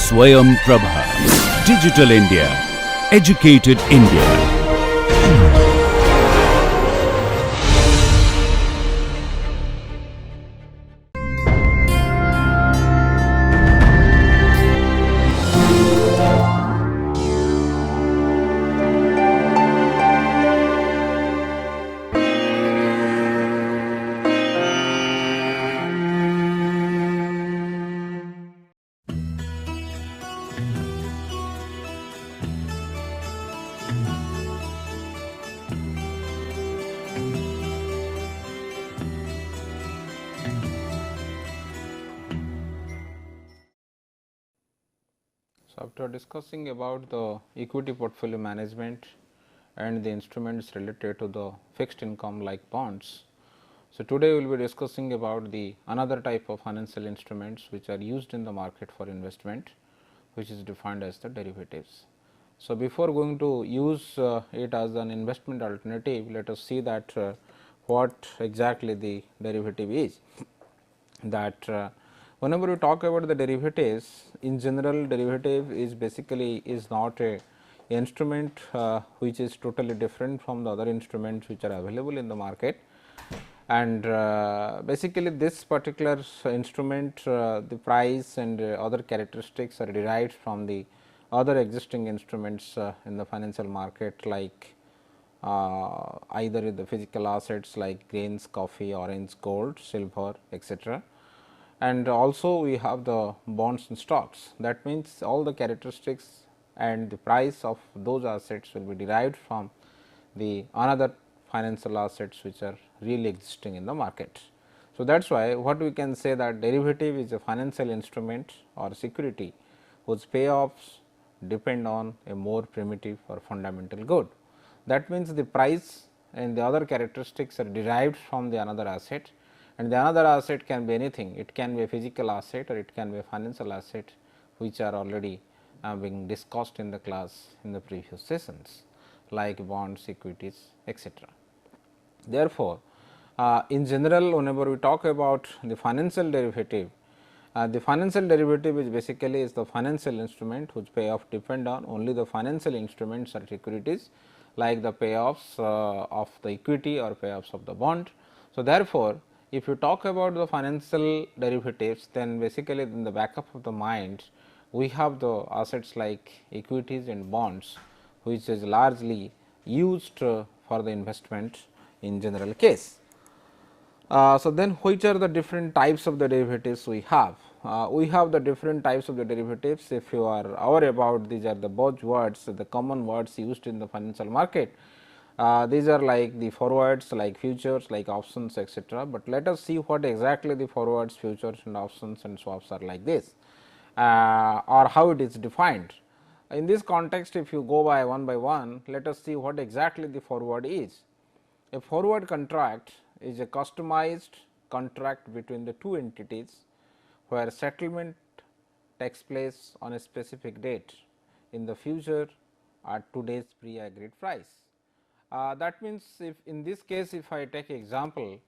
Swayam Prabha. Digital India. Educated India. So, after discussing about the equity portfolio management and the instruments related to the fixed income like bonds. So, today we will be discussing about the another type of financial instruments which are used in the market for investment, which is defined as the derivatives. So, before going to use it as an investment alternative, let us see that what exactly the derivative is. That whenever we talk about the derivatives, in general derivative is basically is not a instrument which is totally different from the other instruments which are available in the market. And basically this particular instrument, the price and other characteristics are derived from the other existing instruments in the financial market, like either the physical assets like grains, coffee, orange, gold, silver, etc. And also we have the bonds and stocks. That means all the characteristics and the price of those assets will be derived from the another financial assets which are really existing in the market. So, that is why what we can say that derivative is a financial instrument or security whose payoffs depend on a more primitive or fundamental good. That means, the price and the other characteristics are derived from the another asset, and the another asset can be anything. It can be a physical asset or it can be a financial asset, which are already being discussed in the class in the previous sessions, like bonds, equities, etc. Therefore, in general, whenever we talk about the financial derivative is basically is the financial instrument whose payoff depend on only the financial instruments or securities, like the payoffs of the equity or payoffs of the bond. So, therefore, if you talk about the financial derivatives, then basically in the back of the mind we have the assets like equities and bonds, which is largely used for the investment in general case. So, then which are the different types of the derivatives we have? We have the different types of the derivatives. If you are aware about, these are the buzzwords, the common words used in the financial market. These are like the forwards, like futures, like options, etc. But let us see what exactly the forwards, futures and options and swaps are like this, or how it is defined. In this context, if you go by one, let us see what exactly the forward is. A forward contract is a customized contract between the two entities, where settlement takes place on a specific date in the future at today's pre-agreed price. That means, if in this case if I take example,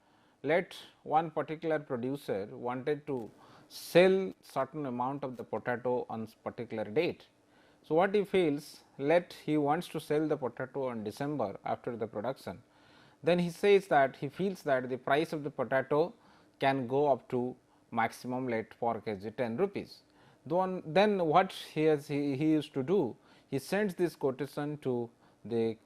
let one particular producer wanted to sell certain amount of the potato on particular date. So, what he feels, let he wants to sell the potato on December after the production, then he says that he feels that the price of the potato can go up to maximum let per kg 10 rupees. Then what he used to do, he sends this quotation to the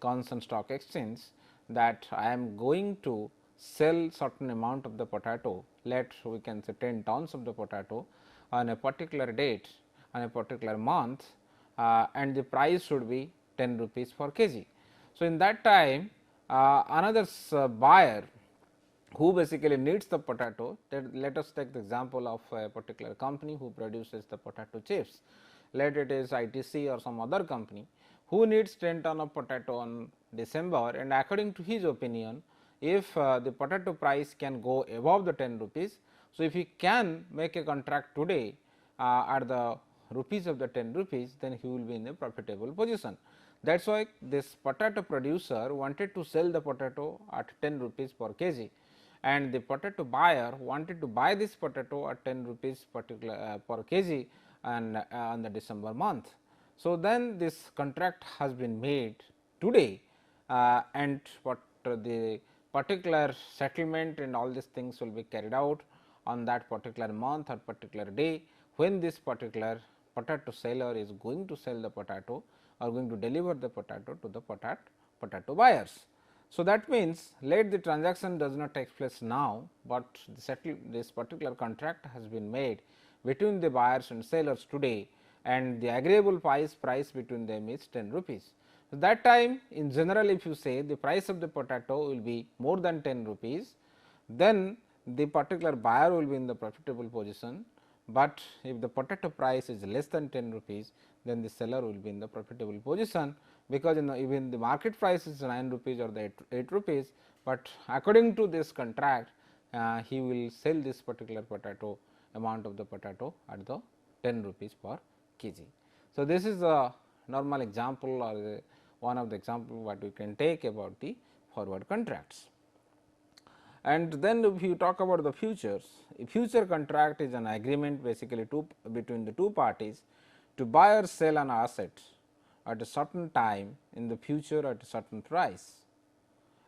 Concern Stock Exchange that I am going to sell certain amount of the potato, let we can say 10 tons of the potato on a particular date, on a particular month, and the price should be 10 rupees per kg. So, in that time another buyer who basically needs the potato, let us take the example of a particular company who produces the potato chips, let it is ITC or some other company who needs 10 ton of potato on December, and according to his opinion, if the potato price can go above the 10 rupees. So, if he can make a contract today at the rupees of the 10 rupees, then he will be in a profitable position. That is why this potato producer wanted to sell the potato at 10 rupees per kg, and the potato buyer wanted to buy this potato at 10 rupees per kg and on the December month. So, then this contract has been made today, and what the particular settlement and all these things will be carried out on that particular month or particular day, when this particular potato seller is going to sell the potato or going to deliver the potato to the potato buyers. So, that means, let the transaction does not take place now, but this particular contract has been made between the buyers and sellers today, and the agreeable price between them is 10 rupees. So, that time, in general, if you say the price of the potato will be more than 10 rupees, then the particular buyer will be in the profitable position, but if the potato price is less than 10 rupees, then the seller will be in the profitable position, because even the market price is 9 rupees or the 8 rupees, but according to this contract he will sell this particular potato amount of the potato at the 10 rupees per kg. So, this is a normal example or one of the example what we can take about the forward contracts. And then if you talk about the futures, a future contract is an agreement basically between the two parties to buy or sell an asset at a certain time in the future at a certain price.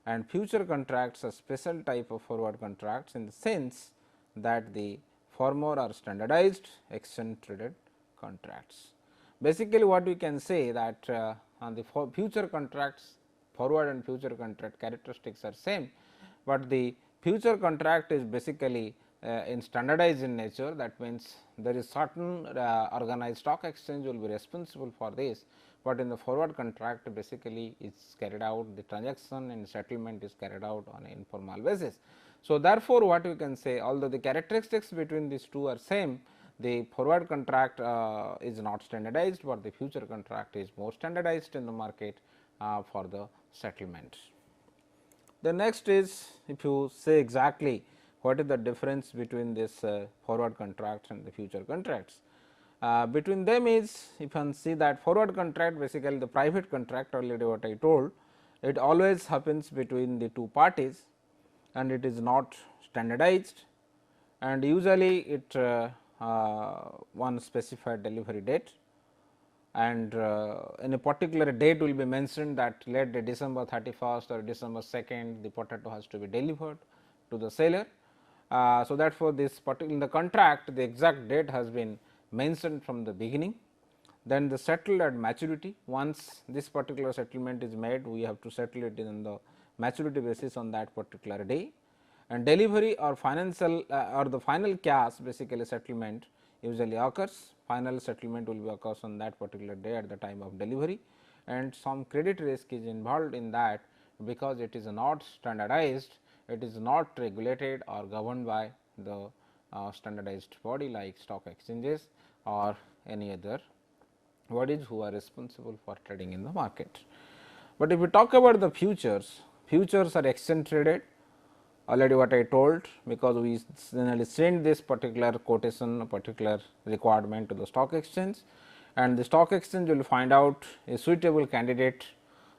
And future contracts are special type of forward contracts in the sense that the former are standardized exchange traded contracts. Basically, what we can say that on the future contracts, forward and future contract characteristics are same, but the future contract is basically in standardized in nature. That means, there is certain organized stock exchange will be responsible for this, but in the forward contract basically is carried out, the transaction and settlement is carried out on an informal basis. So, therefore, what we can say, although the characteristics between these two are same, the forward contract is not standardized, but the future contract is more standardized in the market for the settlement. The next is, if you say exactly what is the difference between this forward contracts and the future contracts. Between them is, if you see that forward contract basically the private contract, already what I told, it always happens between the two parties and it is not standardized, and usually it one specified delivery date, and in a particular date will be mentioned that let the December 31st or December 2nd the potato has to be delivered to the seller. So, that for this particular in the contract the exact date has been mentioned from the beginning. Then the settled at maturity, once this particular settlement is made, we have to settle it in the maturity basis on that particular day, and delivery or financial or the final cash basically settlement usually occurs. Final settlement will be occurs on that particular day at the time of delivery, and some credit risk is involved in that, because it is not standardized, it is not regulated or governed by the standardized body like stock exchanges or any other bodies who are responsible for trading in the market. But if we talk about the futures, futures are exchange traded, already what I told, because we generally send this particular quotation, particular requirement to the stock exchange, and the stock exchange will find out a suitable candidate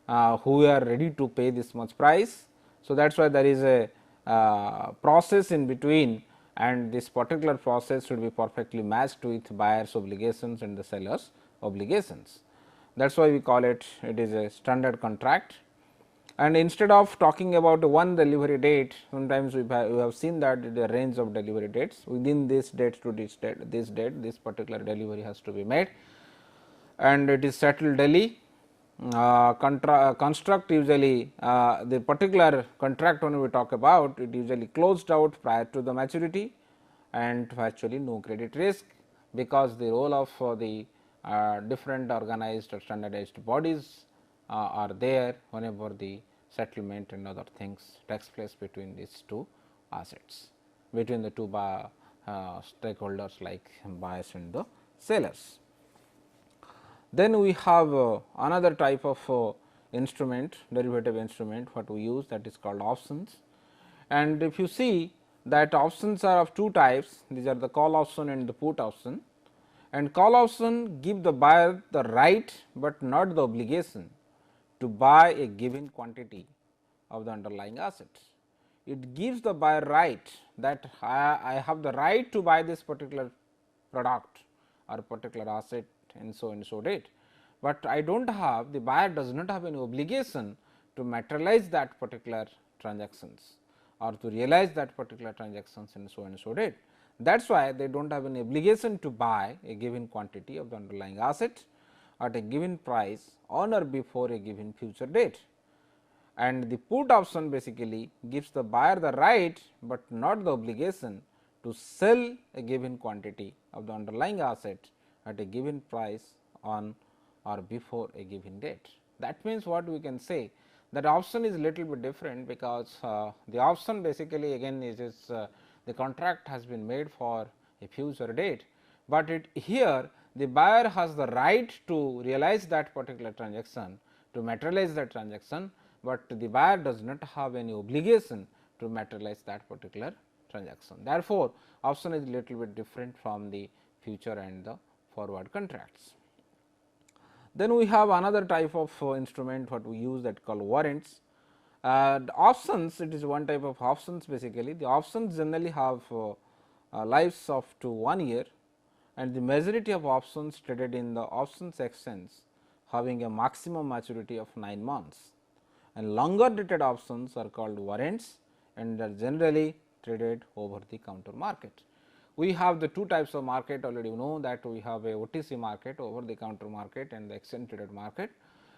who are ready to pay this much price. So, that is why there is a process in between, and this particular process should be perfectly matched with buyer's obligations and the seller's obligations. That is why we call it, it is a standard contract. And instead of talking about one delivery date, sometimes we have seen that the range of delivery dates, within this date to this date, this particular delivery has to be made, and it is settled daily. Construct usually the particular contract when we talk about, it usually closed out prior to the maturity, and virtually no credit risk, because the role of the different organized or standardized bodies are there whenever the settlement and other things takes place between these two assets, between the two stakeholders like buyers and the sellers. Then we have another type of instrument, derivative instrument what we use, that is called options. And if you see that options are of two types, these are the call option and the put option, and call option give the buyer the right, but not the obligation to buy a given quantity of the underlying assets. It gives the buyer right that I have the right to buy this particular product or particular asset in so and so date, but I do not have, the buyer does not have any obligation to materialize that particular transactions or to realize that particular transactions in so and so date. That is why they do not have any obligation to buy a given quantity of the underlying asset at a given price on or before a given future date. And the put option basically gives the buyer the right, but not the obligation to sell a given quantity of the underlying asset at a given price on or before a given date. That means, what we can say, that option is little bit different, because the option basically again is the contract has been made for a future date, but here the buyer has the right to realize that particular transaction, to materialize that transaction, but the buyer does not have any obligation to materialize that particular transaction. Therefore, option is little bit different from the future and the forward contracts. Then we have another type of instrument what we use, that called warrants. The options, it is one type of options basically. The options generally have lives of to 1 year, and the majority of options traded in the options exchange having a maximum maturity of 9 months, and longer dated options are called warrants and are generally traded over the counter market. We have the two types of market, already you know that we have a OTC market, over the counter market, and the exchange traded market,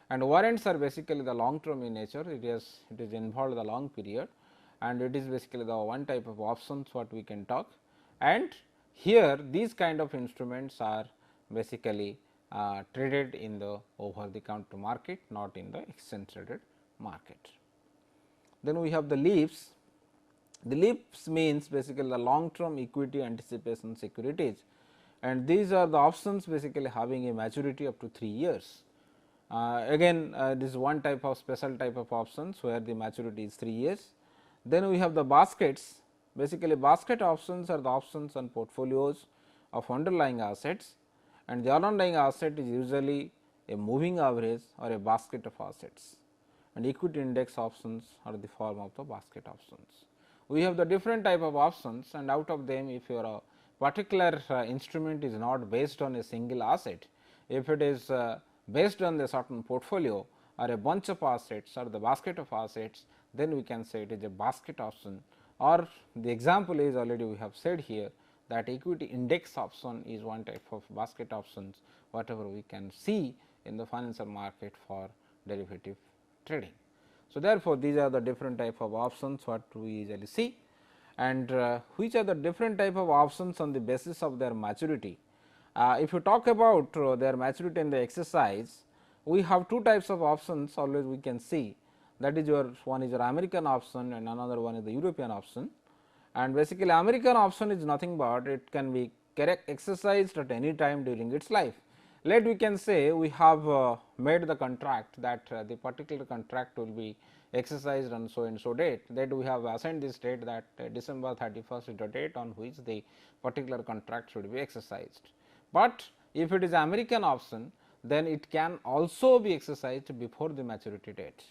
and warrants are basically the long term in nature. It is involved the long period, and it is basically the one type of options what we can talk. And here these kind of instruments are basically traded in the over the counter market, not in the exchange traded market. Then we have the LEAFs. The LEAFs means basically the long term equity anticipation securities, and these are the options basically having a maturity up to 3 years. Again this is one type of special type of options where the maturity is 3 years. Then we have the baskets. Basically basket options are the options on portfolios of underlying assets, and the underlying asset is usually a moving average or a basket of assets, and equity index options are the form of the basket options. We have the different type of options, and out of them, if your particular instrument is not based on a single asset, if it is based on the certain portfolio or a bunch of assets or the basket of assets, then we can say it is a basket option, or the example is already we have said here that equity index option is one type of basket options, whatever we can see in the financial market for derivative trading. So, therefore, these are the different type of options what we usually see, and which are the different type of options on the basis of their maturity. If you talk about their maturity in the exercise, we have two types of options always we can see, that is your one is your American option and another one is the European option. And basically American option is nothing but it can be exercised at any time during its life. Let we can say we have made the contract that the particular contract will be exercised on so and so date, that we have assigned this date that December 31st is the date on which the particular contract should be exercised. But if it is American option, then it can also be exercised before the maturity date.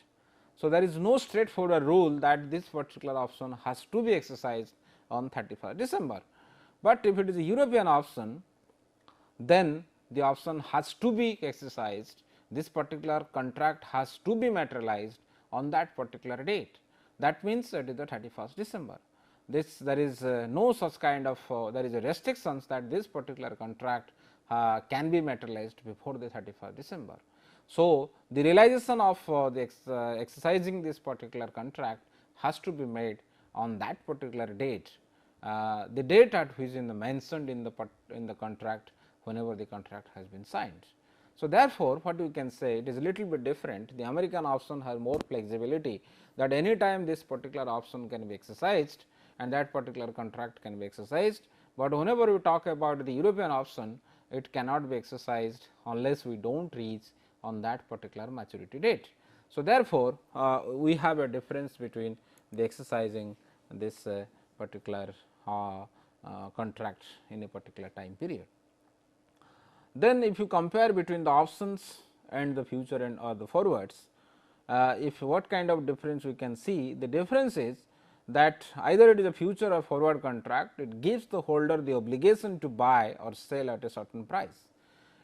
So, there is no straightforward rule that this particular option has to be exercised on 31st December, but if it is a European option, then the option has to be exercised, this particular contract has to be materialized on that particular date. That means it is the 31st December. This there is no such kind of there is a restrictions that this particular contract can be materialized before the 31st December. So, the realization of exercising this particular contract has to be made on that particular date, the date at which is mentioned in the contract whenever the contract has been signed. So, therefore, what we can say, it is a little bit different. The American option has more flexibility, that any time this particular option can be exercised and that particular contract can be exercised, but whenever we talk about the European option, it cannot be exercised unless we do not reach on that particular maturity date. So, therefore, we have a difference between the exercising this particular contract in a particular time period. Then if you compare between the options and the future and or the forwards, if what kind of difference we can see, the difference is that either it is a future or forward contract, it gives the holder the obligation to buy or sell at a certain price.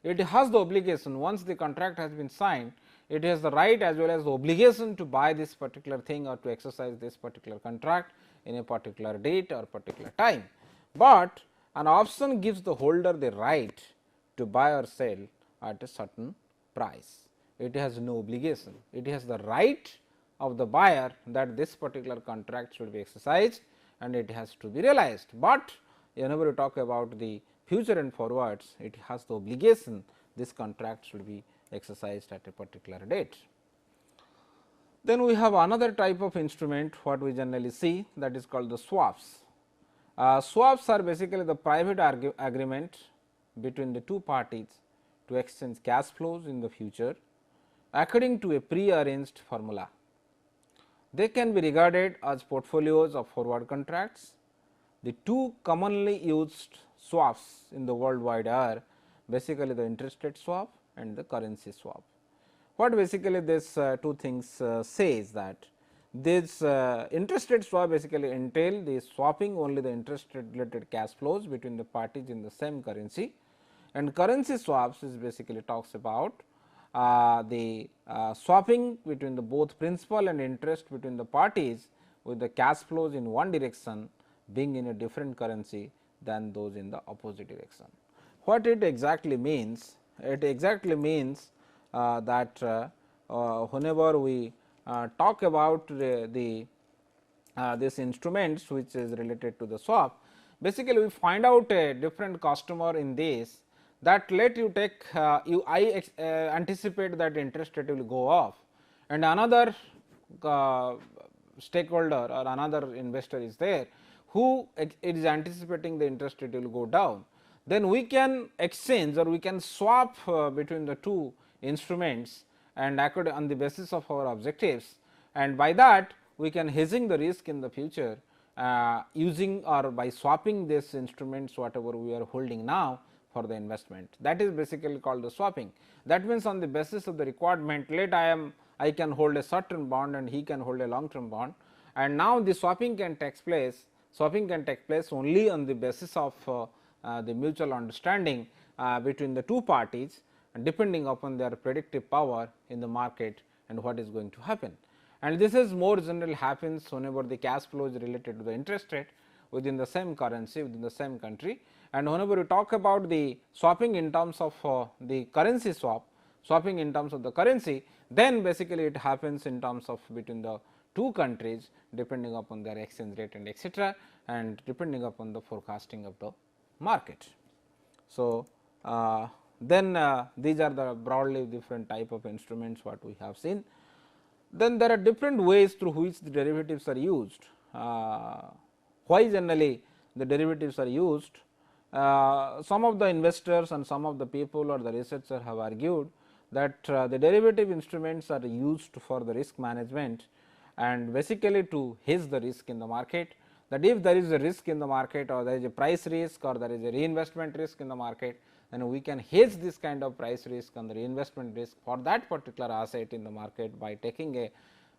It has the obligation, once the contract has been signed, it has the right as well as the obligation to buy this particular thing or to exercise this particular contract in a particular date or particular time. But an option gives the holder the right to buy or sell at a certain price. It has no obligation, it has the right of the buyer that this particular contract should be exercised and it has to be realized. But whenever you talk about the future and forwards, it has the obligation this contract should be exercised at a particular date. Then we have another type of instrument what we generally see, that is called the swaps. Swaps are basically the private agreement between the two parties to exchange cash flows in the future according to a pre-arranged formula. They can be regarded as portfolios of forward contracts. The two commonly used swaps in the worldwide are basically the interest rate swap and the currency swap. What basically this two things says that this interest rate swap basically entail the swapping only the interest rate related cash flows between the parties in the same currency, and currency swaps is basically talks about the swapping between the both principal and interest between the parties with the cash flows in one direction being in a different currency than those in the opposite direction. What it exactly means? It exactly means that whenever we talk about the this instruments which is related to the swap, basically we find out a different customer in this, that let you take anticipate that interest rate will go off, and another stakeholder or another investor is there who is anticipating the interest rate will go down. Then we can exchange or we can swap between the two instruments and on the basis of our objectives, and by that we can hedging the risk in the future using or by swapping these instruments whatever we are holding now for the investment. That is basically called the swapping. That means on the basis of the requirement, let I can hold a certain bond and he can hold a long term bond, and now the swapping can take place. Swapping can take place only on the basis of the mutual understanding between the two parties, depending upon their predictive power in the market and what is going to happen. And this is more generally happens whenever the cash flow is related to the interest rate within the same currency within the same country. And whenever we talk about the swapping in terms of the currency swap, swapping in terms of the currency, then basically it happens in terms of between the two countries depending upon their exchange rate and etc., and depending upon the forecasting of the market. So, then these are the broadly different type of instruments what we have seen. Then there are different ways through which the derivatives are used. Why generally the derivatives are used? Some of the investors and some of the people or the researchers have argued that the derivative instruments are used for the risk management and basically to hedge the risk in the market, that if there is a risk in the market or there is a price risk or there is a reinvestment risk in the market, then we can hedge this kind of price risk and the reinvestment risk for that particular asset in the market by taking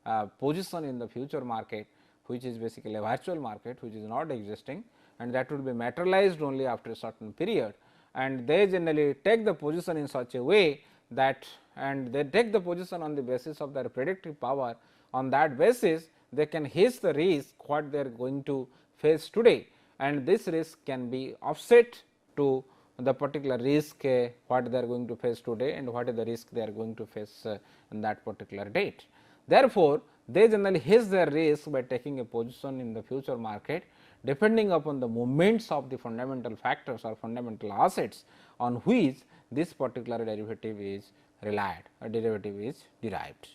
a position in the future market, which is basically a virtual market which is not existing, and that would be materialized only after a certain period, and they generally take the position in such a way that, and they take the position on the basis of their predictive power. On that basis they can hedge the risk what they are going to face today, and this risk can be offset to the particular risk what they are going to face today and what is the risk they are going to face in that particular date. Therefore, they generally hedge their risk by taking a position in the future market depending upon the movements of the fundamental factors or fundamental assets on which this particular derivative is relied or derivative is derived.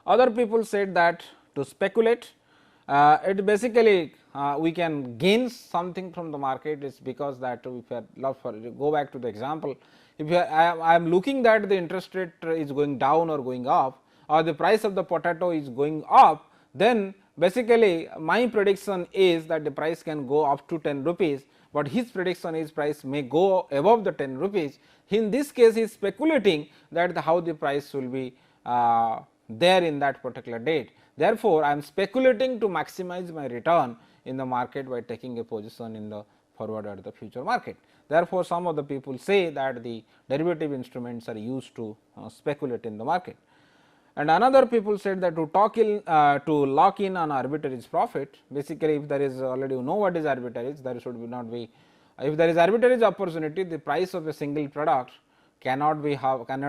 Other people said that to speculate, it basically we can gain something from the market is because that if I love for go back to the example, if I am looking that the interest rate is going down or going up or the price of the potato is going up, then basically my prediction is that the price can go up to 10 rupees, but his prediction is price may go above the 10 rupees. In this case he is speculating that how the price will be there in that particular date. Therefore, I am speculating to maximize my return in the market by taking a position in the forward or the future market. Therefore, some of the people say that the derivative instruments are used to speculate in the market. And another people said that to lock in on arbitrage profit, basically if there is already you know what is arbitrage, there should be not be, if there is arbitrage opportunity, the price of a single product cannot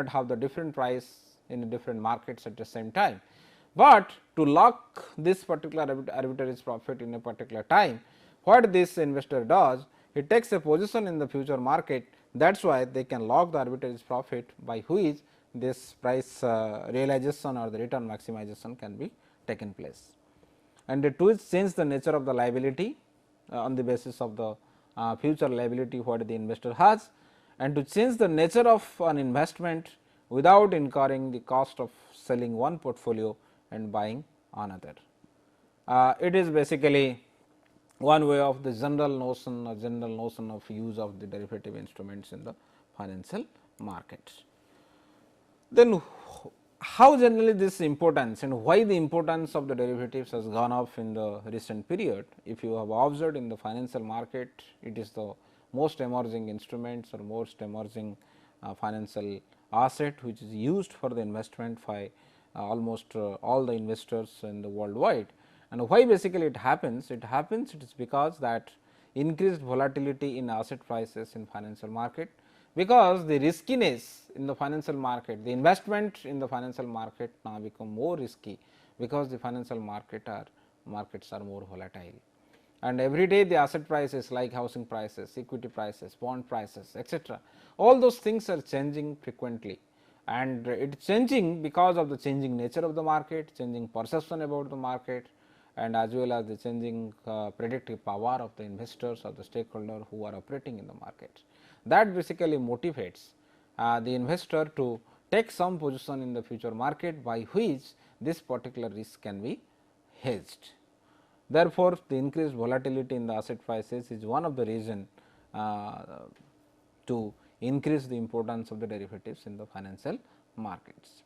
have the different price in different markets at the same time. But to lock this particular arbitrage profit in a particular time, what this investor does, he takes a position in the future market. That is why they can lock the arbitrage profit by which this price realization or the return maximization can be taken place. And to change the nature of the liability on the basis of the future liability what the investor has, and to change the nature of an investment without incurring the cost of selling one portfolio and buying another. It is basically one way of the general notion of use of the derivative instruments in the financial markets. Then how generally this importance and why the importance of the derivatives has gone up in the recent period? If you have observed in the financial market, it is the most emerging instruments or most emerging financial asset which is used for the investment by almost all the investors in the worldwide. And why basically it happens? It is because that increased volatility in asset prices in financial market, because the riskiness in the financial market, the investment in the financial market now become more risky, because the financial markets are more volatile. And every day the asset prices like housing prices, equity prices, bond prices, etc., all those things are changing frequently, and it is changing because of the changing nature of the market, changing perception about the market, and as well as the changing predictive power of the investors or the stakeholder who are operating in the market. That basically motivates the investor to take some position in the future market by which this particular risk can be hedged. Therefore, the increased volatility in the asset prices is one of the reason to increase the importance of the derivatives in the financial markets.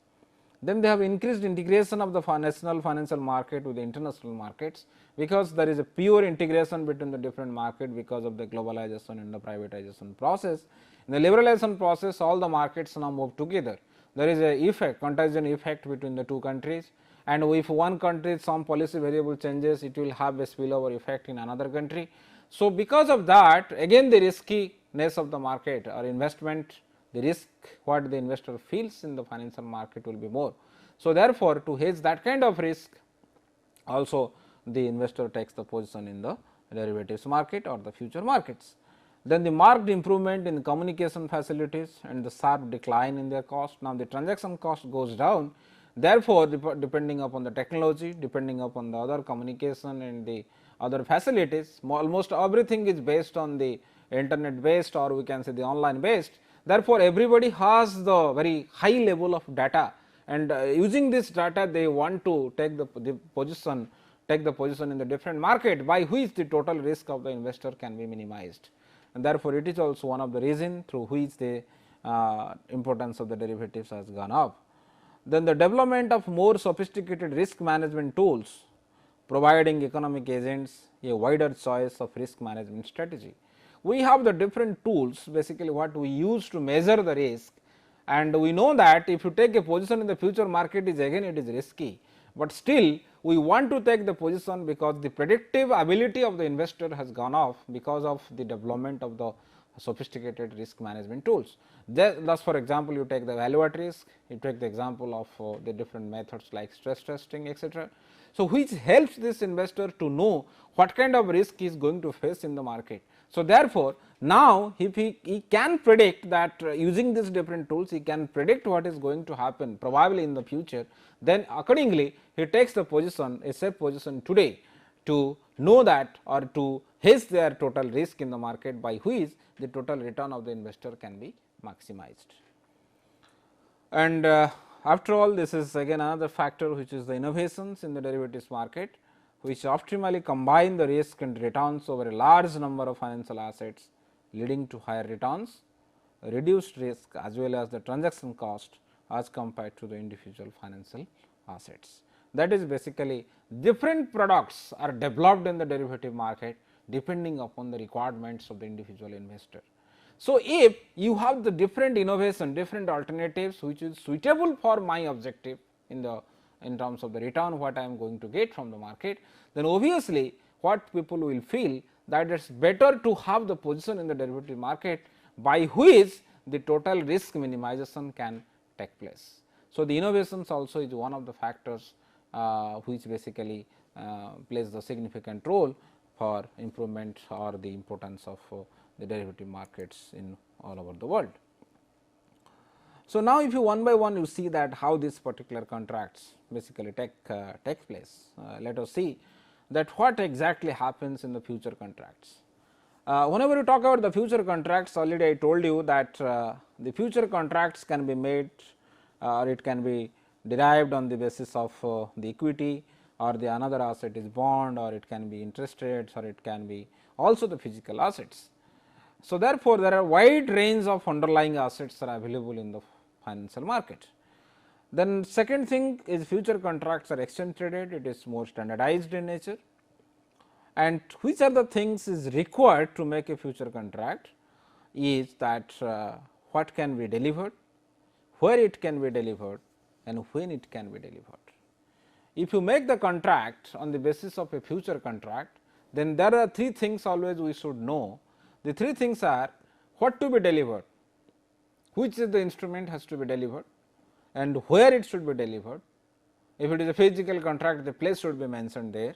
Then they have increased integration of the national financial market with the international markets, because there is a pure integration between the different market because of the globalization and the privatization process. In the liberalization process, all the markets now move together. There is a contagion effect between the two countries, and if one country some policy variable changes, it will have a spillover effect in another country. So, because of that, again the riskiness of the market or investment, the risk what the investor feels in the financial market will be more. So, therefore, to hedge that kind of risk, also the investor takes the position in the derivatives market or the future markets. Then the marked improvement in communication facilities and the sharp decline in their cost. Now, the transaction cost goes down, therefore, depending upon the technology, depending upon the other communication and the other facilities, almost everything is based on the internet based, or we can say the online based. Therefore, everybody has the very high level of data, and using this data they want to take the position in the different market by which the total risk of the investor can be minimized, and therefore, it is also one of the reason through which the importance of the derivatives has gone up. Then the development of more sophisticated risk management tools, providing economic agents a wider choice of risk management strategy. We have the different tools basically what we use to measure the risk, and we know that if you take a position in the future market is again it is risky, but still we want to take the position because the predictive ability of the investor has gone off because of the development of the sophisticated risk management tools. Thus, for example, you take the value at risk, you take the example of the different methods like stress testing, etc. So, which helps this investor to know what kind of risk he is going to face in the market. So, therefore, now if he can predict that using these different tools he can predict what is going to happen probably in the future, then accordingly he takes the position, a safe position today to know that or to hedge their total risk in the market by which the total return of the investor can be maximized. And after all, this is again another factor which is the innovations in the derivatives market, which optimally combine the risk and returns over a large number of financial assets, leading to higher returns, reduced risk as well as the transaction cost as compared to the individual financial assets. That is basically different products are developed in the derivative market depending upon the requirements of the individual investor. So, if you have the different innovation, different alternatives which is suitable for my objective in terms of the return what I am going to get from the market, then obviously what people will feel that it is better to have the position in the derivative market by which the total risk minimization can take place. So, the innovations also is one of the factors which basically plays the significant role for improvement or the importance of the derivative markets in all over the world. So, now if you one by one you see that how these particular contracts basically take place, let us see that what exactly happens in the future contracts. Whenever you talk about the future contracts, already I told you that the future contracts can be made or it can be derived on the basis of the equity or the another asset is bond, or it can be interest rates, or it can be also the physical assets. So, therefore, there are wide range of underlying assets are available in the financial market. Then second thing is future contracts are exchange traded, it is more standardized in nature. And which are the things is required to make a future contract is that what can be delivered, where it can be delivered, and when it can be delivered. If you make the contract on the basis of a future contract, then there are three things always we should know. The three things are what to be delivered, which is the instrument has to be delivered, and where it should be delivered. If it is a physical contract, the place should be mentioned there.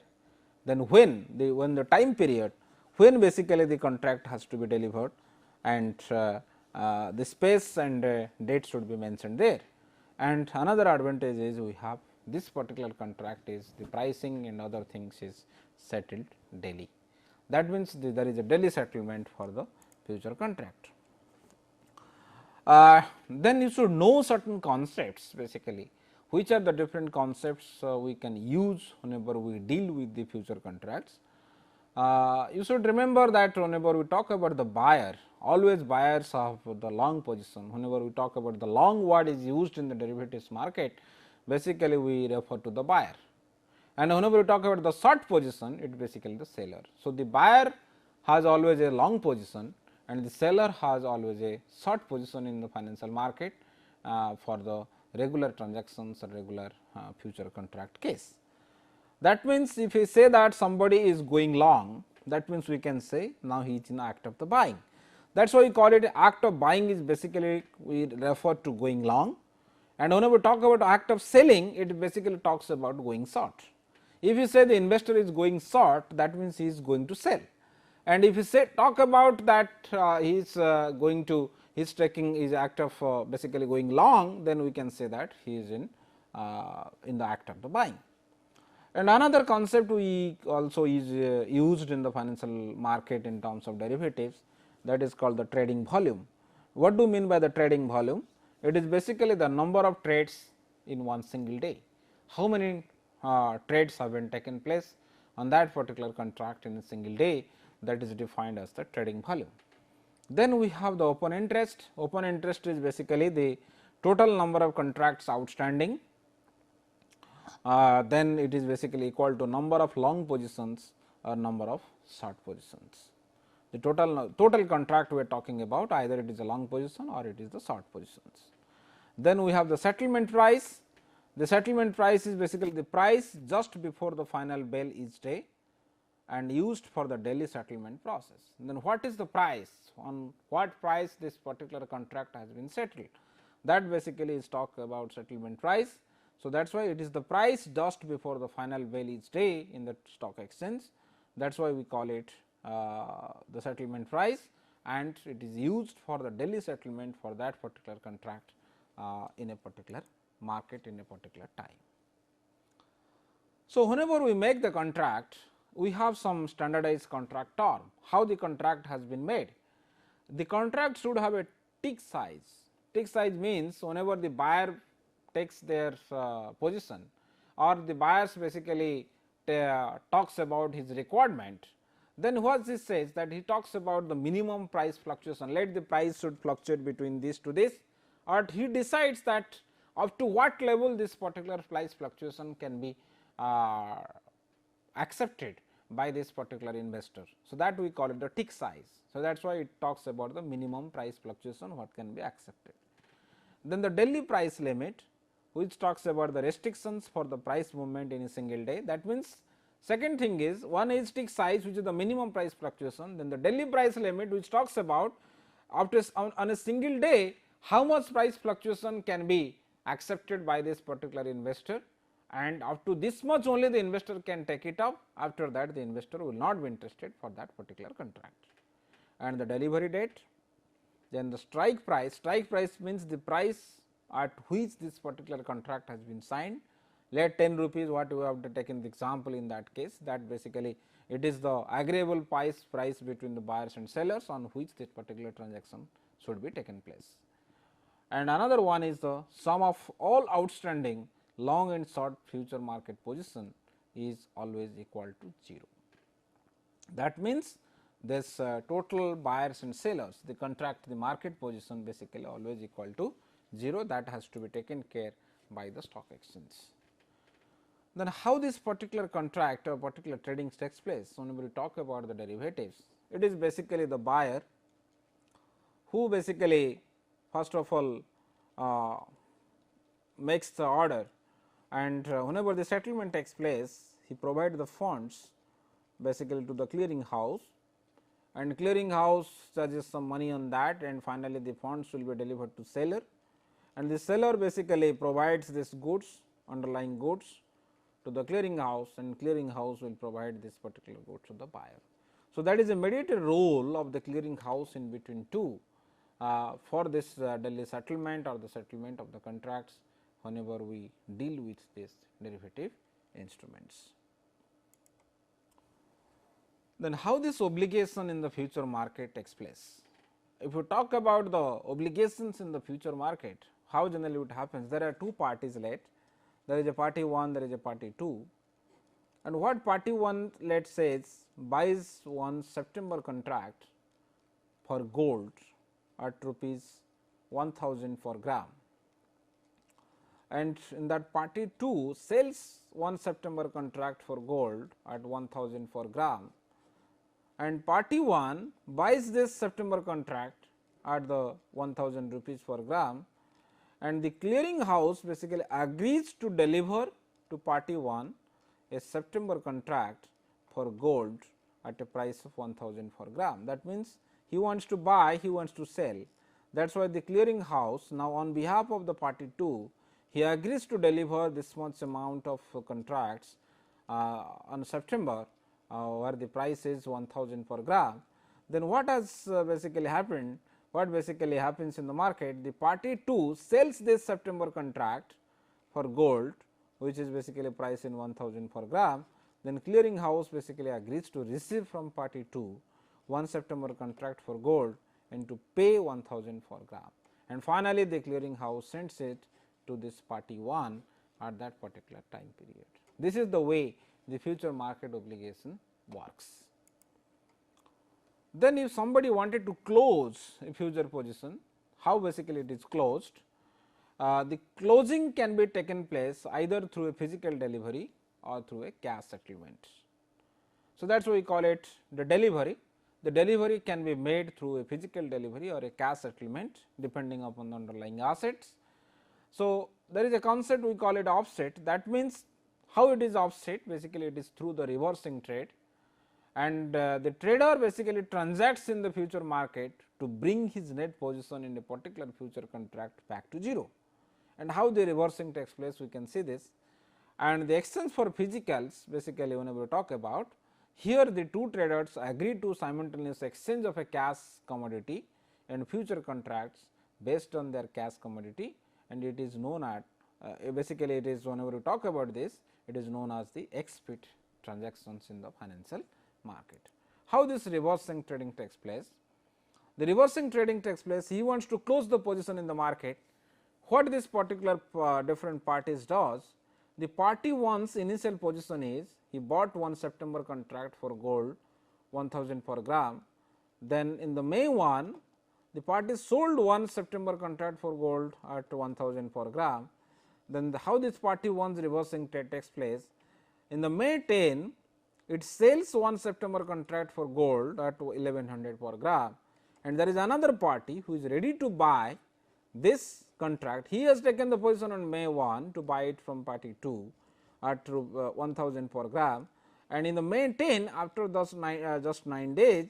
Then when the time period, when basically the contract has to be delivered, and the space and date should be mentioned there. And another advantage is we have this particular contract is the pricing and other things is settled daily. That means, there is a daily settlement for the future contract. Then you should know certain concepts basically, which are the different concepts we can use whenever we deal with the future contracts. You should remember that whenever we talk about the buyer, always buyers have the long position. Whenever we talk about the long word is used in the derivatives market, basically we refer to the buyer, and whenever we talk about the short position, it is basically the seller. So, the buyer has always a long position and the seller has always a short position in the financial market for the regular transactions or regular future contract case. That means, if we say that somebody is going long, that means we can say now he is in the act of the buying. That is why we call it act of buying is basically we refer to going long, and whenever we talk about act of selling, it basically talks about going short. If you say the investor is going short, that means he is going to sell, and if you say talk about that he is going to he is taking his act of basically going long, then we can say that he is in the act of the buying. And another concept we also is used in the financial market in terms of derivatives, that is called the trading volume. What do you mean by the trading volume? It is basically the number of trades in one single day. How many trades have been taken place on that particular contract in a single day, that is defined as the trading volume. Then we have the open interest. Open interest is basically the total number of contracts outstanding. Then it is basically equal to number of long positions or number of short positions. The total contract we are talking about, either it is a long position or it is the short positions. Then we have the settlement price. The settlement price is basically the price just before the final bell each day and used for the daily settlement process. And then what is the price, on what price this particular contract has been settled, that basically is talk about settlement price. So, that is why it is the price just before the final bell each day in the stock exchange, that is why we call it the settlement price, and it is used for the daily settlement for that particular contract in a particular market in a particular time. So, whenever we make the contract, we have some standardized contract term, how the contract has been made. The contract should have a tick size. Tick size means whenever the buyer takes their position or the buyers basically talks about his requirement, then what this says that he talks about the minimum price fluctuation, let the price should fluctuate between this to this, or he decides that up to what level this particular price fluctuation can be accepted by this particular investor. So, that we call it the tick size. So, that is why it talks about the minimum price fluctuation what can be accepted. Then the daily price limit, which talks about the restrictions for the price movement in a single day. That means, second thing is, one is tick size, which is the minimum price fluctuation, then the daily price limit, which talks about after on a single day how much price fluctuation can be accepted by this particular investor, and up to this much only the investor can take it up. After that the investor will not be interested for that particular contract. And the delivery date, then the strike price means the price at which this particular contract has been signed. Let 10 rupees, what we have taken the example in that case, that basically it is the agreeable price between the buyers and sellers on which this particular transaction should be taken place. And another one is the sum of all outstanding long and short future market position is always equal to 0. That means, this total buyers and sellers, the contract, the market position basically always equal to 0, that has to be taken care by the stock exchange. Then how this particular contract or particular trading takes place? So, when we talk about the derivatives, it is basically the buyer who basically first of all makes the order, and whenever the settlement takes place, he provides the funds basically to the clearing house, and clearing house charges some money on that, and finally, the funds will be delivered to seller, and the seller basically provides this goods, underlying goods to the clearing house, and clearing house will provide this particular goods to the buyer. So, that is a mediator role of the clearing house in between two for this daily settlement or the settlement of the contracts whenever we deal with this derivative instruments. Then how this obligation in the future market takes place? If you talk about the obligations in the future market, how generally it happens? There are two parties led. There is a party 1, there is a party 2, and what party 1 let us says buys one September contract for gold at rupees 1000 for gram, and in that party 2 sells one September contract for gold at 1000 for gram, and party 1 buys this September contract at the 1000 rupees per gram, and the clearing house basically agrees to deliver to party 1 a September contract for gold at a price of 1000 per gram. That means, he wants to buy, he wants to sell. That is why the clearing house now on behalf of the party 2, he agrees to deliver this much amount of contracts on September where the price is 1000 per gram. Then what has basically happened? What basically happens in the market? The party 2 sells this September contract for gold, which is basically priced in 1000 per gram. Then clearing house basically agrees to receive from party 2 one September contract for gold and to pay 1000 per gram, and finally, the clearing house sends it to this party 1 at that particular time period. This is the way the future market obligation works. Then if somebody wanted to close a future position, how basically it is closed? The closing can be taken place either through a physical delivery or through a cash settlement. So, that is why we call it the delivery. The delivery can be made through a physical delivery or a cash settlement depending upon the underlying assets. So, there is a concept we call it offset. That means, how it is offset? Basically, it is through the reversing trade, and the trader basically transacts in the future market to bring his net position in a particular future contract back to 0. And how the reversing takes place, we can see this. And the exchange for physicals, basically whenever we talk about, here the two traders agree to simultaneous exchange of a cash commodity and future contracts based on their cash commodity, and it is known as basically it is whenever we talk about this, it is known as the ex-fit transactions in the financial market. How this reversing trading takes place? The reversing trading takes place, he wants to close the position in the market. What this particular different parties does? The party 1's initial position is he bought one September contract for gold 1000 per gram. Then in the May 1, the party sold one September contract for gold at 1000 per gram. Then how this party 1's reversing trade takes place? in the May 10 it sells one September contract for gold at 1100 per gram, and there is another party who is ready to buy this contract. He has taken the position on May 1 to buy it from party 2 at 1000 per gram, and in the May 10 after just 9 days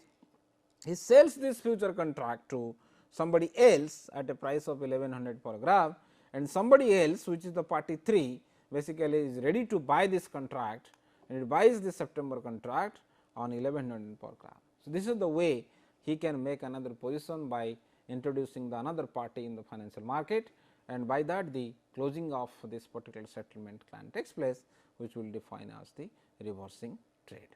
he sells this future contract to somebody else at a price of 1100 per gram, and somebody else, which is the party 3, basically is ready to buy this contract, and it buys this September contract on 1100 per gram. So, this is the way he can make another position by introducing the another party in the financial market, and by that the closing of this particular settlement plan takes place, which will define as the reversing trade.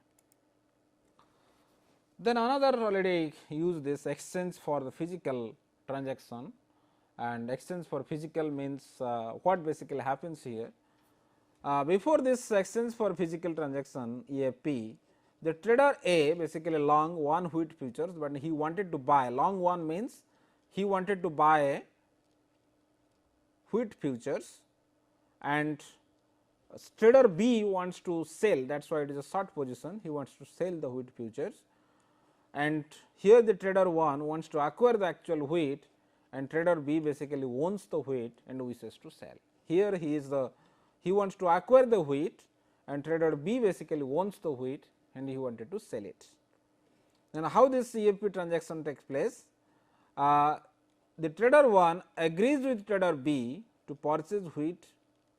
Then another already use this exchange for the physical transaction, and exchange for physical means what basically happens here. Before this exchange for physical transaction EFP, the trader A basically long one wheat futures, but he wanted to buy long one means he wanted to buy a wheat futures, and trader B wants to sell, that is why it is a short position, he wants to sell the wheat futures, and here the trader 1 wants to acquire the actual wheat, and trader B basically owns the wheat and wishes to sell. Here he wants to acquire the wheat, and trader B basically owns the wheat and he wanted to sell it. Then how this EFP transaction takes place? The trader 1 agrees with trader B to purchase wheat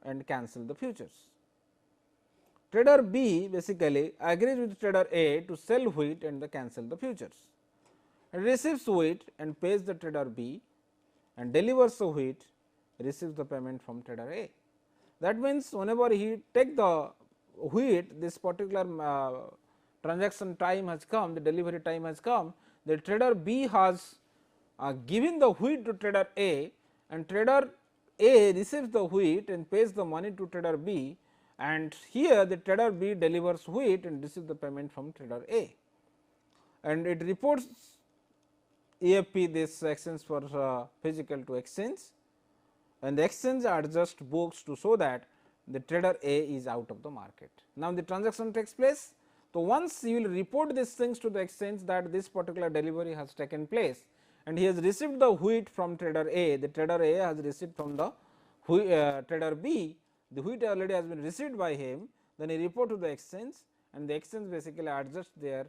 and cancel the futures. Trader B basically agrees with trader A to sell wheat and cancel the futures, and receives wheat and pays the trader B, and delivers the wheat, receives the payment from trader A. That means, whenever he take the wheat, this particular transaction time has come, the delivery time has come, the trader B has given the wheat to trader A, and trader A receives the wheat and pays the money to trader B, and here the trader B delivers wheat and receives the payment from trader A, and it reports EFP this exchange for physical to exchange, and the exchange adjusts books to show that the trader A is out of the market. Now, the transaction takes place. So, once you will report these things to the exchange that this particular delivery has taken place, and he has received the wheat from trader A, the trader A has received from the trader B, the wheat already has been received by him, then he report to the exchange, and the exchange basically adjusts their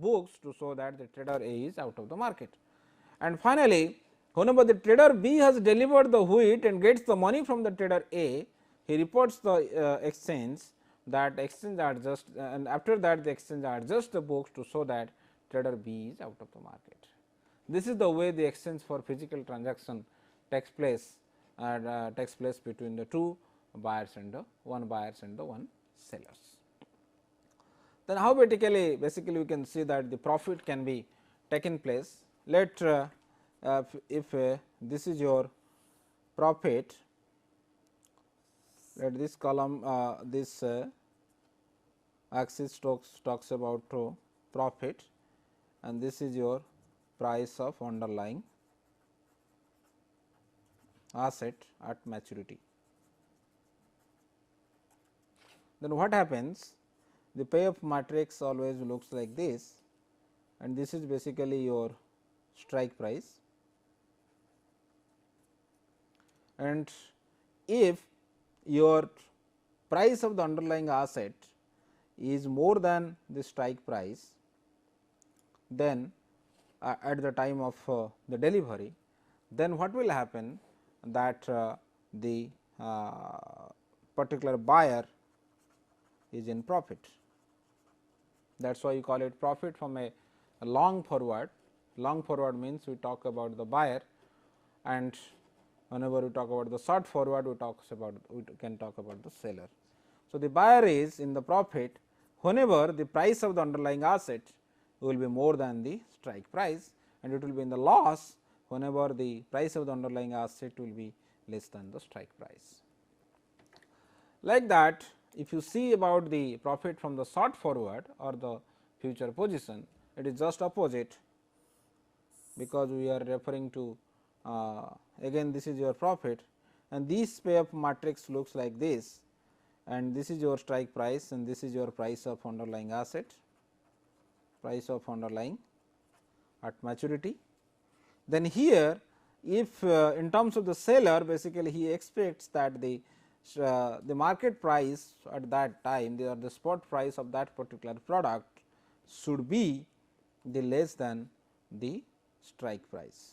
books to show that the trader A is out of the market. And finally, whenever the trader B has delivered the wheat and gets the money from the trader A, he reports the exchange, that exchange adjusts, and after that the exchange adjusts the books to show that trader B is out of the market. This is the way the exchange for physical transaction takes place, and takes place between the two buyers and the one sellers. Then how basically we can see that the profit can be taken place. Let if this is your profit, let this column this axis talks about profit, and this is your price of underlying asset at maturity. Then what happens? The payoff matrix always looks like this, and this is basically your strike price, and if your price of the underlying asset is more than the strike price, then at the time of the delivery, then what will happen, that the particular buyer is in profit. That is why you call it profit from a long forward. Long forward means we talk about the buyer, and whenever we talk about the short forward, we can talk about the seller. So, the buyer is in the profit whenever the price of the underlying asset will be more than the strike price, and it will be in the loss whenever the price of the underlying asset will be less than the strike price. Like that, if you see about the profit from the short forward or the future position, it is just opposite, because we are referring to again this is your profit, and this payoff matrix looks like this. and this is your strike price and this is your price of underlying asset, price of underlying at maturity. Then here if in terms of the seller, basically he expects that the market price at that time, the spot price of that particular product should be the less than the strike price.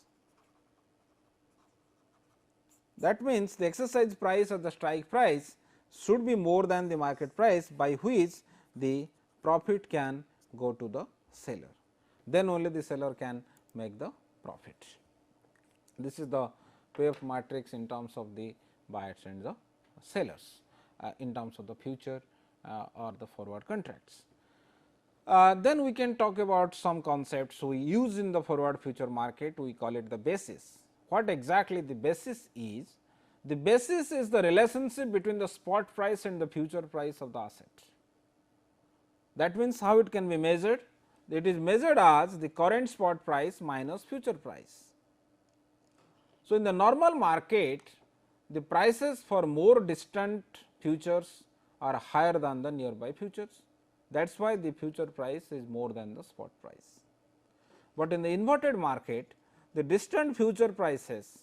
That means, the exercise price or the strike price should be more than the market price, by which the profit can go to the seller, then only the seller can make the profit. This is the payoff matrix in terms of the buyers and the sellers in terms of the future or the forward contracts. Then we can talk about some concepts we use in the forward future market, we call it the basis. What exactly the basis is? The basis is the relationship between the spot price and the future price of the asset. That means, how it can be measured? It is measured as the current spot price minus future price. So, in the normal market, the prices for more distant futures are higher than the nearby futures. That is why the future price is more than the spot price. But in the inverted market, the distant future prices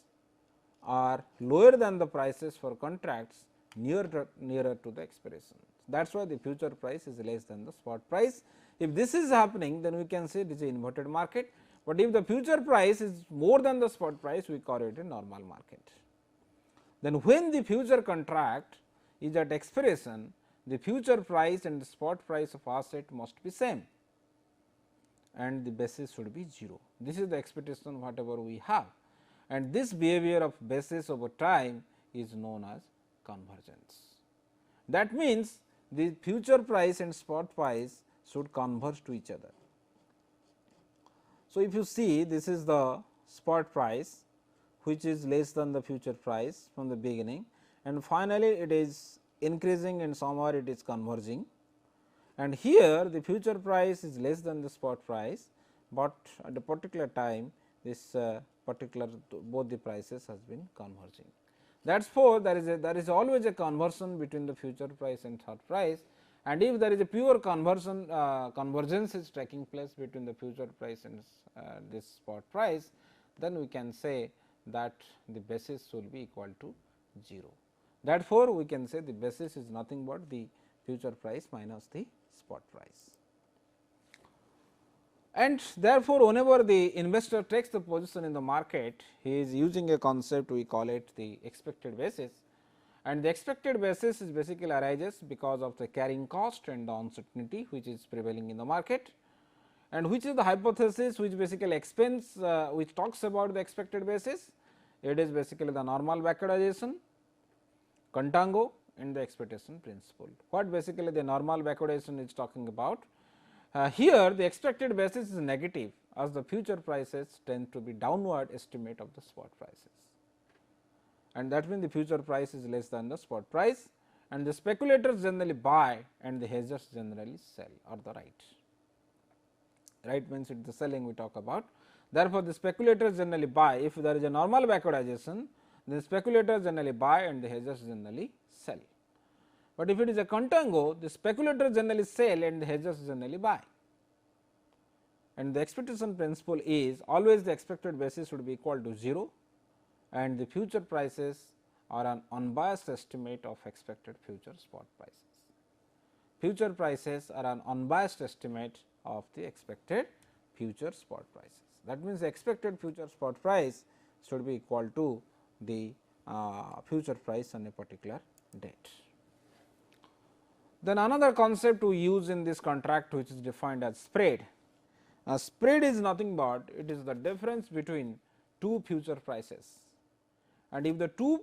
are lower than the prices for contracts nearer to the expiration. That is why the future price is less than the spot price. If this is happening, then we can say it is an inverted market, but if the future price is more than the spot price, we call it a normal market. Then when the future contract is at expiration, the future price and the spot price of asset must be same and the basis should be 0. This is the expectation whatever we have, and this behavior of basis over time is known as convergence. That means, the future price and spot price should converge to each other. So, if you see, this is the spot price which is less than the future price from the beginning, and finally, it is increasing and somewhere it is converging, and here the future price is less than the spot price, but at a particular time this particular both the prices has been converging. That is for there is always a conversion between the future price and spot price, and if there is a pure conversion convergence is taking place between the future price and this spot price, then we can say that the basis should be equal to 0. Therefore, we can say the basis is nothing but the future price minus the spot price. And therefore, whenever the investor takes the position in the market, he is using a concept we call it the expected basis, and the expected basis is basically arises because of the carrying cost and the uncertainty which is prevailing in the market, and which is the hypothesis which basically explains which talks about the expected basis. It is basically the normal backwardization, contango and the expectation principle. What basically the normal backwardization is talking about? Here the expected basis is negative as the future prices tend to be downward estimate of the spot prices, and that means the future price is less than the spot price, and the speculators generally buy and the hedgers generally sell or the right. Right means it is the selling we talk about. Therefore, the speculators generally buy. If there is a normal backwardization, the speculators generally buy and the hedgers generally sell. But if it is a contango, the speculators generally sell and the hedgers generally buy. And the expectation principle is always the expected basis should be equal to 0 and the future prices are an unbiased estimate of expected future spot prices. Future prices are an unbiased estimate of the expected future spot prices. That means, the expected future spot price should be equal to the future price on a particular date. Then another concept we use in this contract which is defined as spread. Spread is nothing but it is the difference between two future prices, and if the two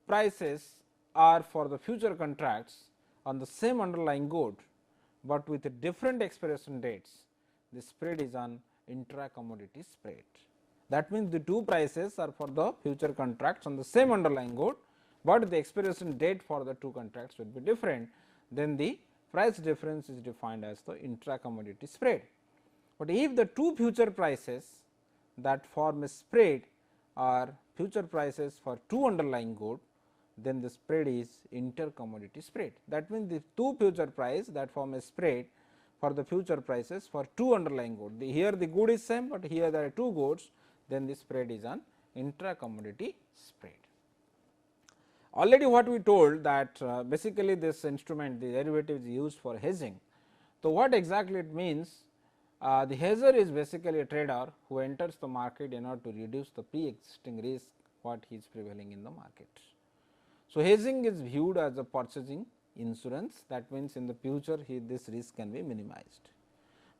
prices are for the future contracts on the same underlying good, but with different expiration dates, the spread is an intra commodity spread. That means, the two prices are for the future contracts on the same underlying good, but the expiration date for the two contracts will be different, then the price difference is defined as the intra commodity spread. But if the two future prices that form a spread are future prices for two underlying good, then the spread is intercommodity spread. That means, the two future price that form a spread for the future prices for two underlying goods. Here the good is same, but here there are two goods, then the spread is an intra-commodity spread. Already what we told that basically this instrument, the derivative is used for hedging. So, what exactly it means? The hedger is basically a trader who enters the market in order to reduce the pre-existing risk what he is prevailing in the market. So, hedging is viewed as a purchasing insurance, that means, in the future this risk can be minimized.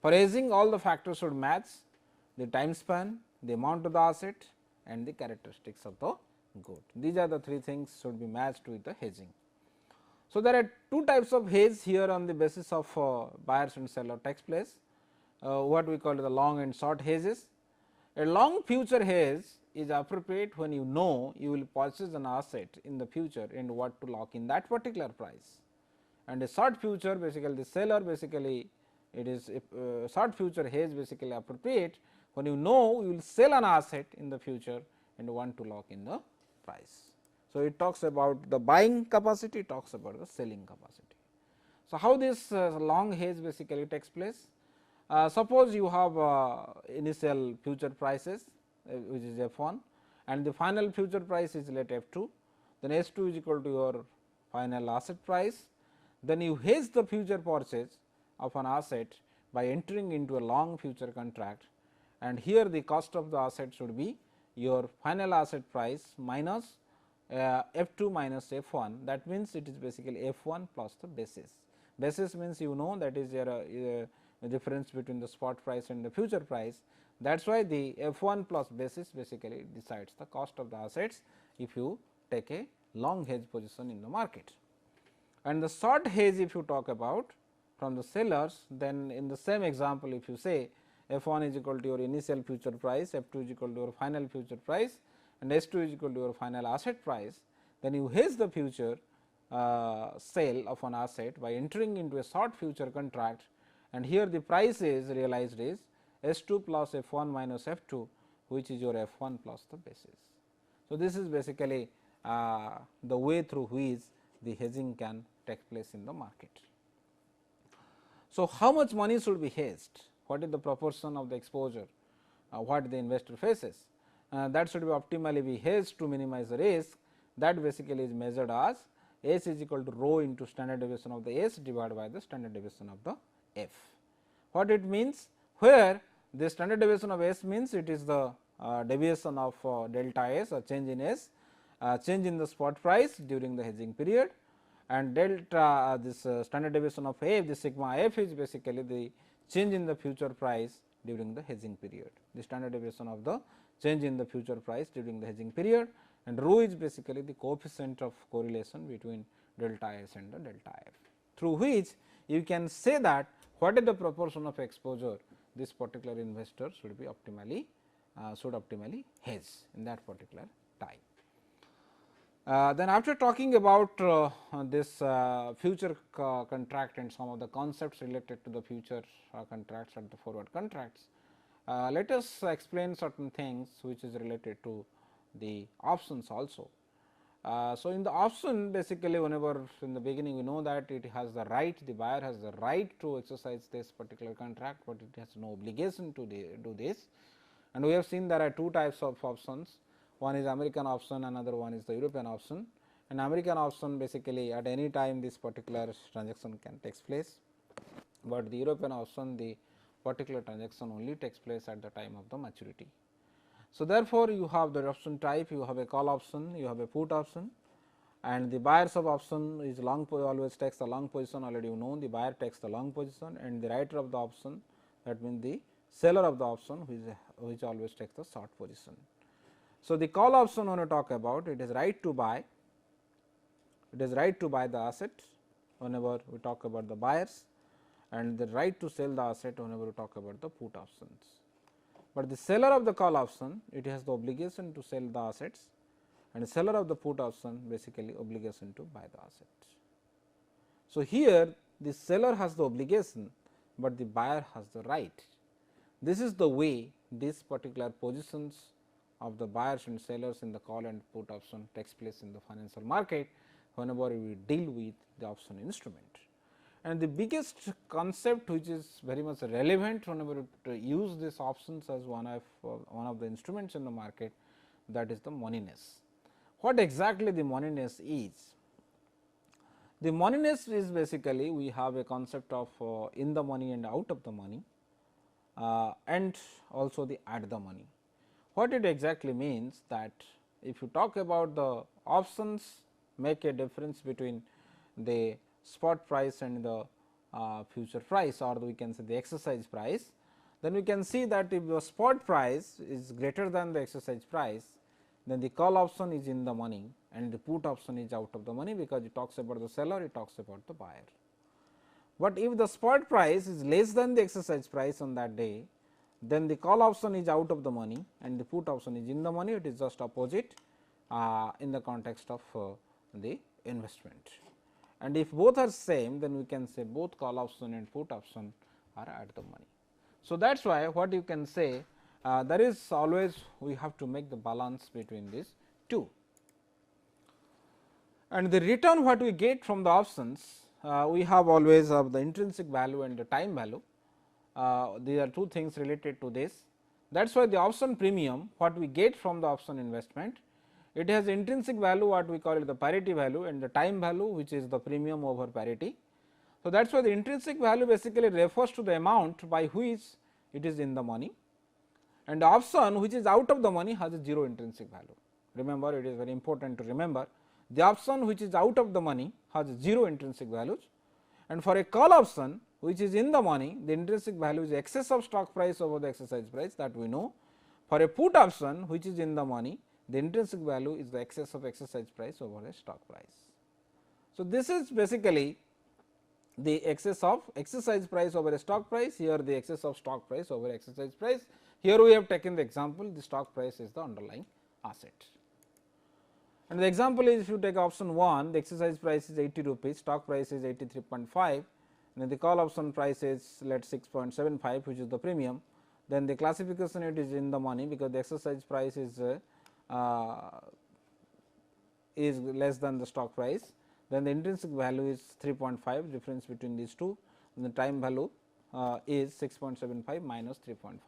For hedging, all the factors should match: the time span, the amount of the asset and the characteristics of the good. These are the three things should be matched with the hedging. So, there are two types of hedge here on the basis of buyers and seller takes place, what we call the long and short hedges. A long future hedge is appropriate when you know you will purchase an asset in the future and what to lock in that particular price, and a short future basically the seller basically it is short future hedge basically appropriate when you know you will sell an asset in the future and want to lock in the price. So, it talks about the buying capacity, it talks about the selling capacity. So, how this long hedge basically takes place? Suppose you have initial future prices which is F1 and the final future price is let F2, then S2 is equal to your final asset price. Then you hedge the future purchase of an asset by entering into a long future contract, and here the cost of the asset should be your final asset price minus F2 minus F1. That means, it is basically F1 plus the basis. Basis means you know that is your difference between the spot price and the future price. That is why the F1 plus basis basically decides the cost of the assets if you take a long hedge position in the market. And the short hedge if you talk about from the sellers, then in the same example if you say F1 is equal to your initial future price, F2 is equal to your final future price and S2 is equal to your final asset price, then you hedge the future sale of an asset by entering into a short future contract, and here the price is realized is S2 plus F1 minus F2, which is your F1 plus the basis. So, this is basically the way through which the hedging can take place in the market. So, how much money should be hedged? What is the proportion of the exposure what the investor faces? That should be optimally be hedged to minimize the risk. That basically is measured as S is equal to rho into standard deviation of the S divided by the standard deviation of the F. What it means? Where the standard deviation of S means it is the deviation of delta S or change in S, change in the spot price during the hedging period, and delta this standard deviation of F, the sigma F is basically the change in the future price during the hedging period, the standard deviation of the change in the future price during the hedging period, and rho is basically the coefficient of correlation between delta S and the delta F, through which you can say that what is the proportion of exposure this particular investor should be optimally hedge in that particular time. Then after talking about this future contract and some of the concepts related to the future contracts and the forward contracts, let us explain certain things which is related to the options also. So, in the option basically whenever in the beginning we know that it has the right, the buyer has the right to exercise this particular contract, but it has no obligation to do this, and we have seen there are two types of options. One is American option, another one is the European option, and American option basically at any time this particular transaction can take place, but the European option the particular transaction only takes place at the time of the maturity. So, therefore, you have the option type, you have a call option, you have a put option, and the buyers of option is long always takes the long position, already you know the buyer takes the long position, and the writer of the option, that means the seller of the option which always takes the short position. So, the call option when we talk about it is right to buy, it is right to buy the asset whenever we talk about the buyers, and the right to sell the asset whenever we talk about the put options. But the seller of the call option, it has the obligation to sell the assets, and the seller of the put option basically obligation to buy the assets. So, here the seller has the obligation, but the buyer has the right. This is the way these particular positions of the buyers and sellers in the call and put option takes place in the financial market whenever we deal with the option instrument. And the biggest concept which is very much relevant whenever we use these options as one of the instruments in the market, that is the moneyness. What exactly the moneyness is? The moneyness is basically we have a concept of in the money and out of the money, and also the at the money. What it exactly means, that if you talk about the options make a difference between the spot price and the future price, or we can say the exercise price, then we can see that if the spot price is greater than the exercise price, then the call option is in the money and the put option is out of the money, because it talks about the seller, it talks about the buyer. But if the spot price is less than the exercise price on that day, then the call option is out of the money and the put option is in the money, it is just opposite in the context of the investment. And if both are same, then we can say both call option and put option are at the money. So, that is why what you can say, there is always we have to make the balance between these two. And the return what we get from the options, we have always of the intrinsic value and the time value. These are two things related to this. That is why the option premium what we get from the option investment, it has intrinsic value what we call it the parity value, and the time value which is the premium over parity. So, that is why the intrinsic value basically refers to the amount by which it is in the money, and the option which is out of the money has a 0 intrinsic value. Remember, it is very important to remember, the option which is out of the money has 0 intrinsic values, and for a call option which is in the money, the intrinsic value is excess of stock price over the exercise price, that we know. For a put option which is in the money, the intrinsic value is the excess of exercise price over a stock price. So, this is basically the excess of exercise price over a stock price, here the excess of stock price over exercise price. Here we have taken the example, the stock price is the underlying asset. And the example is, if you take option 1, the exercise price is 80 rupees, stock price is 83.5, and then the call option price is let 6.75, which is the premium. Then the classification it is in the money, because the exercise price is less than the stock price. Then the intrinsic value is 3.5, difference between these two, and the time value is 6.75 minus 3.5.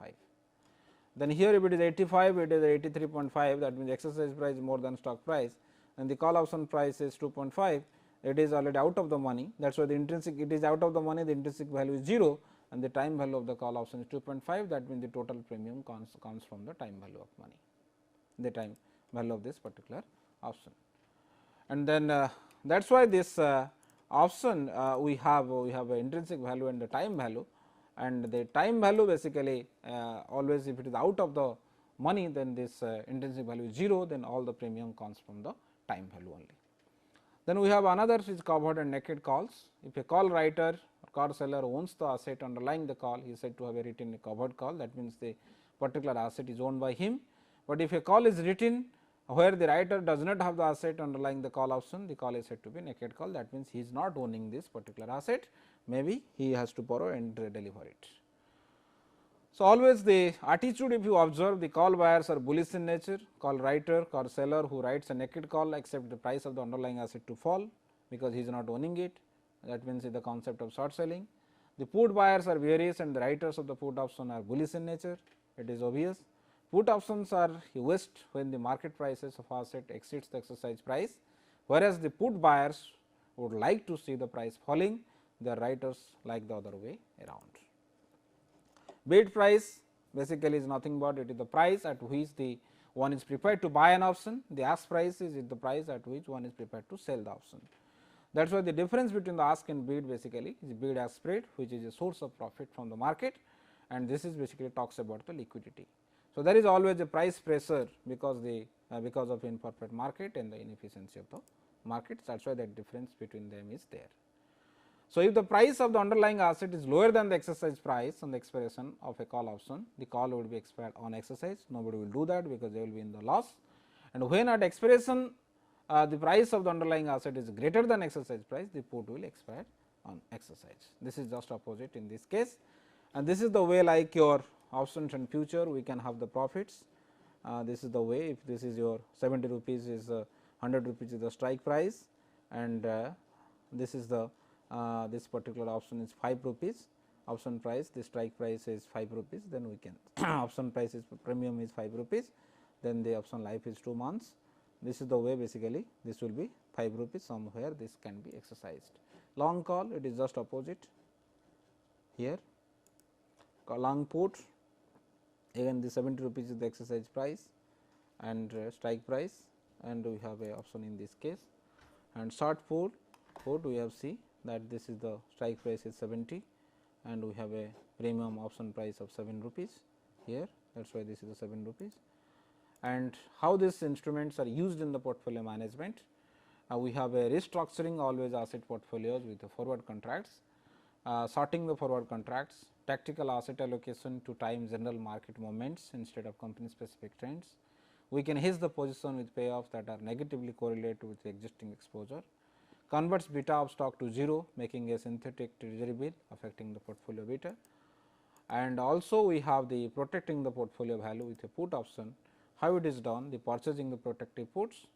Then here if it is 85, it is 83.5, that means exercise price more than stock price, and the call option price is 2.5, it is already out of the money. That is why the intrinsic, it is out of the money, the intrinsic value is 0, and the time value of the call option is 2.5, that means the total premium comes from the time value of money, the time value of this particular option. And then that is why this option we have a intrinsic value and the time value, and the time value basically always if it is out of the money, then this intrinsic value is 0, then all the premium comes from the time value only. Then we have another which is covered and naked calls. If a call writer or call seller owns the asset underlying the call, he is said to have a written a covered call, that means the particular asset is owned by him. But if a call is written where the writer does not have the asset underlying the call option, the call is said to be naked call, that means he is not owning this particular asset, maybe he has to borrow and deliver it. So, always the attitude, if you observe, the call buyers are bullish in nature, call writer, call seller who writes a naked call accept the price of the underlying asset to fall, because he is not owning it, that means the concept of short selling. The put buyers are bearish and the writers of the put option are bullish in nature, it is obvious. Put options are used when the market prices of asset exceeds the exercise price, whereas the put buyers would like to see the price falling, the writers like the other way around. Bid price basically is nothing but it is the price at which the one is prepared to buy an option, the ask price is the price at which one is prepared to sell the option. That is why the difference between the ask and bid basically is bid ask spread, which is a source of profit from the market, and this is basically talks about the liquidity. So, there is always a price pressure because of imperfect market and the inefficiency of the market, that is why that difference between them is there. So, if the price of the underlying asset is lower than the exercise price on the expiration of a call option, the call would be expired on exercise, nobody will do that because they will be in the loss, and when at expiration the price of the underlying asset is greater than exercise price, the put will expire on exercise. This is just opposite in this case, and this is the way like your options and future we can have the profits. this is the way. If this is your 70 rupees is 100 rupees is the strike price, and this is the this particular option is 5 rupees option price, the strike price is 5 rupees, then we can option price is premium is 5 rupees, then the option life is 2 months. This is the way basically this will be 5 rupees, somewhere this can be exercised. Long call, it is just opposite here. Long put, again the 70 rupees is the exercise price and strike price, and we have a option in this case. And short put we have see that this is the strike price is 70 and we have a premium option price of 7 rupees here, that is why this is the 7 rupees. And how these instruments are used in the portfolio management? We have a restructuring always asset portfolios with the forward contracts, sorting the forward contracts, tactical asset allocation to time general market movements instead of company specific trends. We can hedge the position with payoffs that are negatively correlated with the existing exposure, converts beta of stock to 0, making a synthetic treasury bill affecting the portfolio beta. And also we have the protecting the portfolio value with a put option. How it is done? The purchasing the protective puts,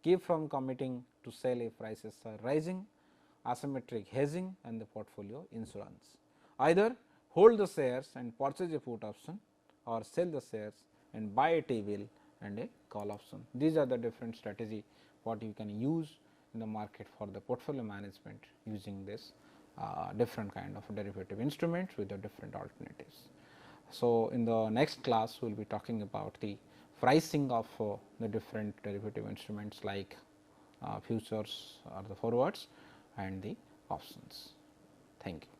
keep from committing to sell if prices are rising, asymmetric hedging, and the portfolio insurance. Either hold the shares and purchase a put option, or sell the shares and buy a T bill and a call option. These are the different strategy what you can use in the market for the portfolio management using this different kind of derivative instruments with the different alternatives. So, in the next class we will be talking about the pricing of the different derivative instruments like futures or the forwards and the options. Thank you.